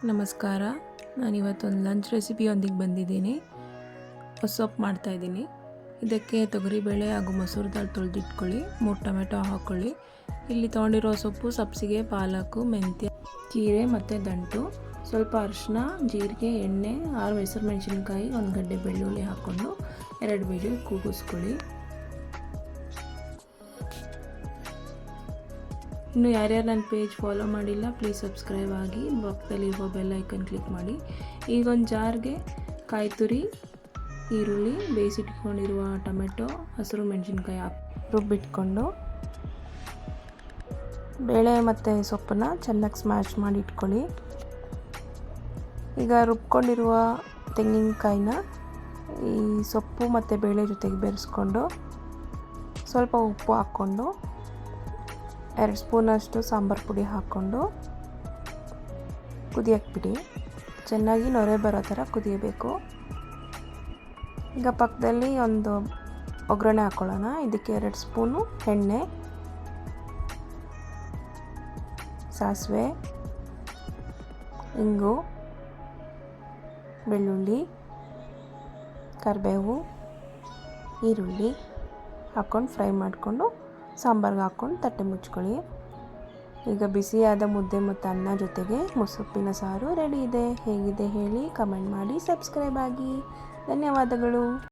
ನಮಸ್ಕಾರ. ನಾನಿವತ್ತೊಂದು ಲಂಚ್ ರೆಸಿಪಿಯೊಂದಿಗೆ ಬಂದಿದ್ದೀನಿ. ಸೊಪ್ಪು ಮಾಡ್ತಾಯಿದ್ದೀನಿ. ಇದಕ್ಕೆ ತೊಗರಿಬೇಳೆ ಹಾಗೂ ಮಸೂರು ದಾಲ್ ತೊಳೆದಿಟ್ಕೊಳ್ಳಿ. 3 ಟೊಮೆಟೊ ಹಾಕ್ಕೊಳ್ಳಿ. ಇಲ್ಲಿ ತೊಗೊಂಡಿರೋ ಸೊಪ್ಪು ಸಬ್ಸಿಗೆ, ಪಾಲಕು, ಮೆಂತ್ಯ, ಜೀರೆ ಮತ್ತು ದಂಟು, ಸ್ವಲ್ಪ ಅರಿಶಿನ, ಜೀರಿಗೆ, ಎಣ್ಣೆ, 6 ಹೆಸರು ಮೆಣಸಿನ್ಕಾಯಿ, 1 ಗಡ್ಡೆ ಬೆಳ್ಳುಳ್ಳಿ ಹಾಕ್ಕೊಂಡು 2 ವಿಜಿಲ್ ಕೂಗಿಸ್ಕೊಳ್ಳಿ. ಇನ್ನು ಯಾರ್ಯಾರು ನನ್ನ ಪೇಜ್ ಫಾಲೋ ಮಾಡಿಲ್ಲ ಪ್ಲೀಸ್ ಸಬ್ಸ್ಕ್ರೈಬ್ ಆಗಿ, ಪಕ್ಕದಲ್ಲಿರುವ ಬೆಲ್ ಐಕನ್ ಕ್ಲಿಕ್ ಮಾಡಿ. ಈಗ ಒಂದು ಜಾರ್ಗೆ ಕಾಯಿ ತುರಿ, ಈರುಳ್ಳಿ, ಬೇಯಿಸಿಟ್ಕೊಂಡಿರುವ ಟೊಮೆಟೊ, ಹಸಿರು ಮೆಣಸಿನ್ಕಾಯಿ ಹಾಕಿ ರುಬ್ಬಿಟ್ಕೊಂಡು ಬೇಳೆ ಮತ್ತು ಸೊಪ್ಪನ್ನು ಚೆನ್ನಾಗಿ ಸ್ಮ್ಯಾಶ್ ಮಾಡಿ ಇಟ್ಕೊಳ್ಳಿ. ಈಗ ರುಬ್ಕೊಂಡಿರುವ ತೆಂಗಿನಕಾಯಿನ ಈ ಸೊಪ್ಪು ಮತ್ತು ಬೇಳೆ ಜೊತೆಗೆ ಬೆರೆಸ್ಕೊಂಡು ಸ್ವಲ್ಪ ಉಪ್ಪು ಹಾಕ್ಕೊಂಡು 2 ಸ್ಪೂನಷ್ಟು ಸಾಂಬಾರು ಪುಡಿ ಹಾಕ್ಕೊಂಡು ಕುದಿಯಕ್ಕೆ ಬಿಡಿ. ಚೆನ್ನಾಗಿ ನೊರೆ ಬರೋ ಥರ ಕುದಿಯಬೇಕು. ಈಗ ಪಕ್ಕದಲ್ಲಿ ಒಂದು ಒಗ್ಗರಣೆ ಹಾಕ್ಕೊಳ್ಳೋಣ. ಇದಕ್ಕೆ 2 ಸ್ಪೂನು ಎಣ್ಣೆ, ಸಾಸಿವೆ, ಇಂಗು, ಬೆಳ್ಳುಳ್ಳಿ, ಕರಿಬೇವು, ಈರುಳ್ಳಿ ಹಾಕ್ಕೊಂಡು ಫ್ರೈ ಮಾಡಿಕೊಂಡು ಸಾಂಬಾರ್ಗೆ ಹಾಕ್ಕೊಂಡು ತಟ್ಟೆ ಮುಚ್ಕೊಳ್ಳಿ. ಈಗ ಬಿಸಿಯಾದ ಮುದ್ದೆ ಮತ್ತು ಅನ್ನ ಜೊತೆಗೆ ಮುಸೊಪ್ಪಿನ ಸಾರು ರೆಡಿ ಇದೆ. ಹೇಗಿದೆ ಹೇಳಿ, ಕಮೆಂಟ್ ಮಾಡಿ, ಸಬ್ಸ್ಕ್ರೈಬ್ ಆಗಿ. ಧನ್ಯವಾದಗಳು.